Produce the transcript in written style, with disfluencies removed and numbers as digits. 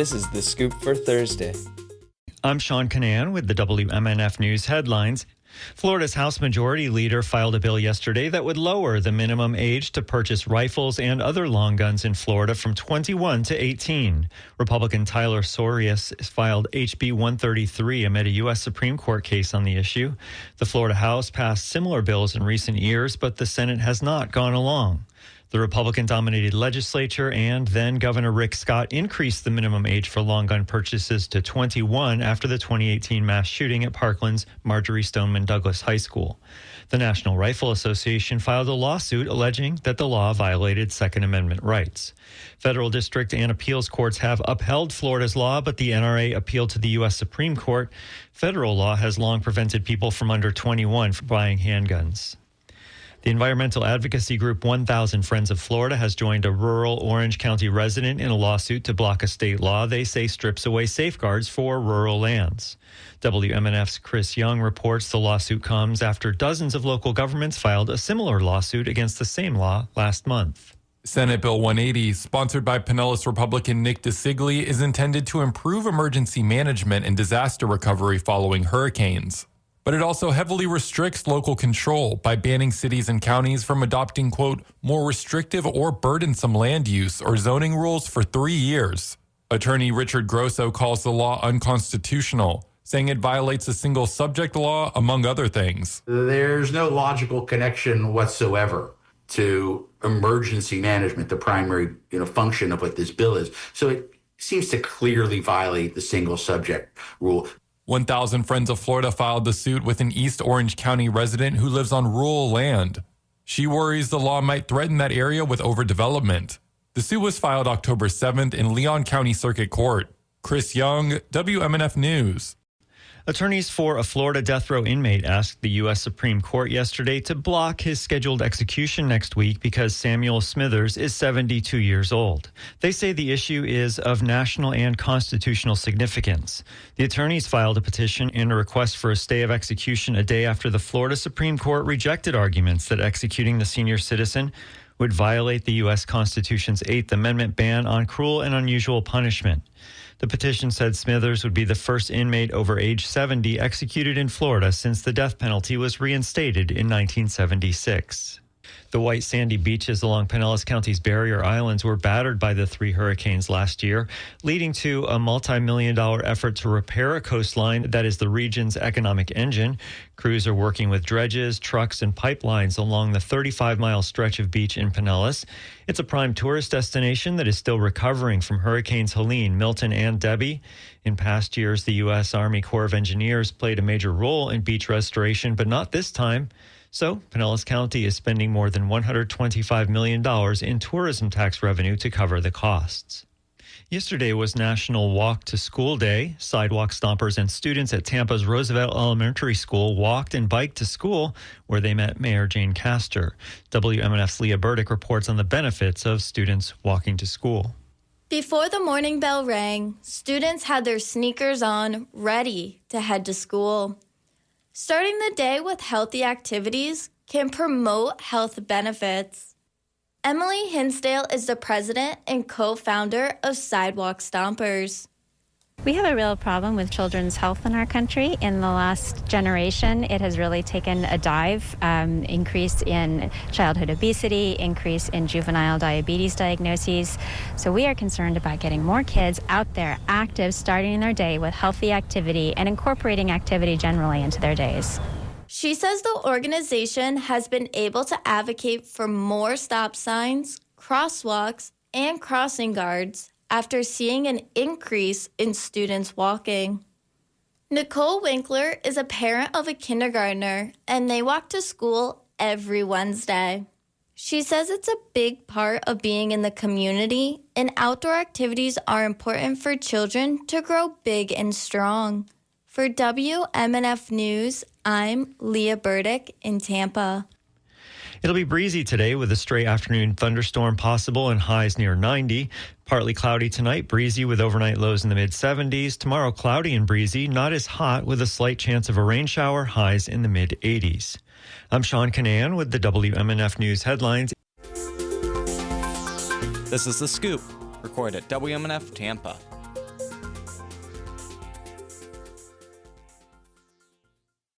This is The Scoop for Thursday. I'm Sean Canan with the WMNF News headlines. Florida's House Majority Leader filed a bill yesterday that would lower the minimum age to purchase rifles and other long guns in Florida from 21 to 18. Republican Tyler Sorius filed HB 133 amid a U.S. Supreme Court case on the issue. The Florida House passed similar bills in recent years, but the Senate has not gone along. The Republican-dominated legislature and then Governor Rick Scott increased the minimum age for long gun purchases to 21 after the 2018 mass shooting at Parkland's Marjorie Stoneman Douglas High School. The National Rifle Association filed a lawsuit alleging that the law violated Second Amendment rights. Federal district and appeals courts have upheld Florida's law, but the NRA appealed to the U.S. Supreme Court. Federal law has long prevented people from under 21 from buying handguns. The environmental advocacy group 1,000 Friends of Florida has joined a rural Orange County resident in a lawsuit to block a state law they say strips away safeguards for rural lands. WMNF's Chris Young reports the lawsuit comes after dozens of local governments filed a similar lawsuit against the same law last month. Senate Bill 180, sponsored by Pinellas Republican Nick DeCigli, is intended to improve emergency management and disaster recovery following hurricanes. But it also heavily restricts local control by banning cities and counties from adopting, quote, more restrictive or burdensome land use or zoning rules for 3 years. Attorney Richard Grosso calls the law unconstitutional, saying it violates a single subject law, among other things. There's no logical connection whatsoever to emergency management, the primary function of what this bill is. So it seems to clearly violate the single subject rule. 1,000 Friends of Florida filed the suit with an East Orange County resident who lives on rural land. She worries the law might threaten that area with overdevelopment. The suit was filed October 7th in Leon County Circuit Court. Chris Young, WMNF News. Attorneys for a Florida death row inmate asked the U.S. Supreme Court yesterday to block his scheduled execution next week because Samuel Smithers is 72 years old. They say the issue is of national and constitutional significance. The attorneys filed a petition and a request for a stay of execution a day after the Florida Supreme Court rejected arguments that executing the senior citizen would violate the U.S. Constitution's Eighth Amendment ban on cruel and unusual punishment. The petition said Smithers would be the first inmate over age 70 executed in Florida since the death penalty was reinstated in 1976. The white sandy beaches along Pinellas County's barrier islands were battered by the 3 hurricanes last year, leading to a multi-million-dollar effort to repair a coastline that is the region's economic engine. Crews are working with dredges, trucks, and pipelines along the 35-mile stretch of beach in Pinellas. It's a prime tourist destination that is still recovering from Hurricanes Helene, Milton, and Debbie. In past years, the U.S. Army Corps of Engineers played a major role in beach restoration, but not this time. So, Pinellas County is spending more than $125 million in tourism tax revenue to cover the costs. Yesterday was National Walk to School Day. Sidewalk stompers and students at Tampa's Roosevelt Elementary School walked and biked to school, where they met Mayor Jane Castor. WMNF's Leah Burdick reports on the benefits of students walking to school. Before the morning bell rang, students had their sneakers on, ready to head to school. Starting the day with healthy activities can promote health benefits. Emily Hinsdale is the president and co-founder of Sidewalk Stompers. We have a real problem with children's health in our country. In the last generation, it has really taken a dive, increase in childhood obesity, increase in juvenile diabetes diagnoses. So we are concerned about getting more kids out there active, starting their day with healthy activity and incorporating activity generally into their days. She says the organization has been able to advocate for more stop signs, crosswalks, and crossing guards after seeing an increase in students walking. Nicole Winkler is a parent of a kindergartner, and they walk to school every Wednesday. She says it's a big part of being in the community, and outdoor activities are important for children to grow big and strong. For WMNF News, I'm Leah Burdick in Tampa. It'll be breezy today with a stray afternoon thunderstorm possible and highs near 90. Partly cloudy tonight, breezy with overnight lows in the mid-70s. Tomorrow, cloudy and breezy, not as hot with a slight chance of a rain shower, highs in the mid-80s. I'm Sean Canan with the WMNF News headlines. This is The Scoop, recorded at WMNF Tampa.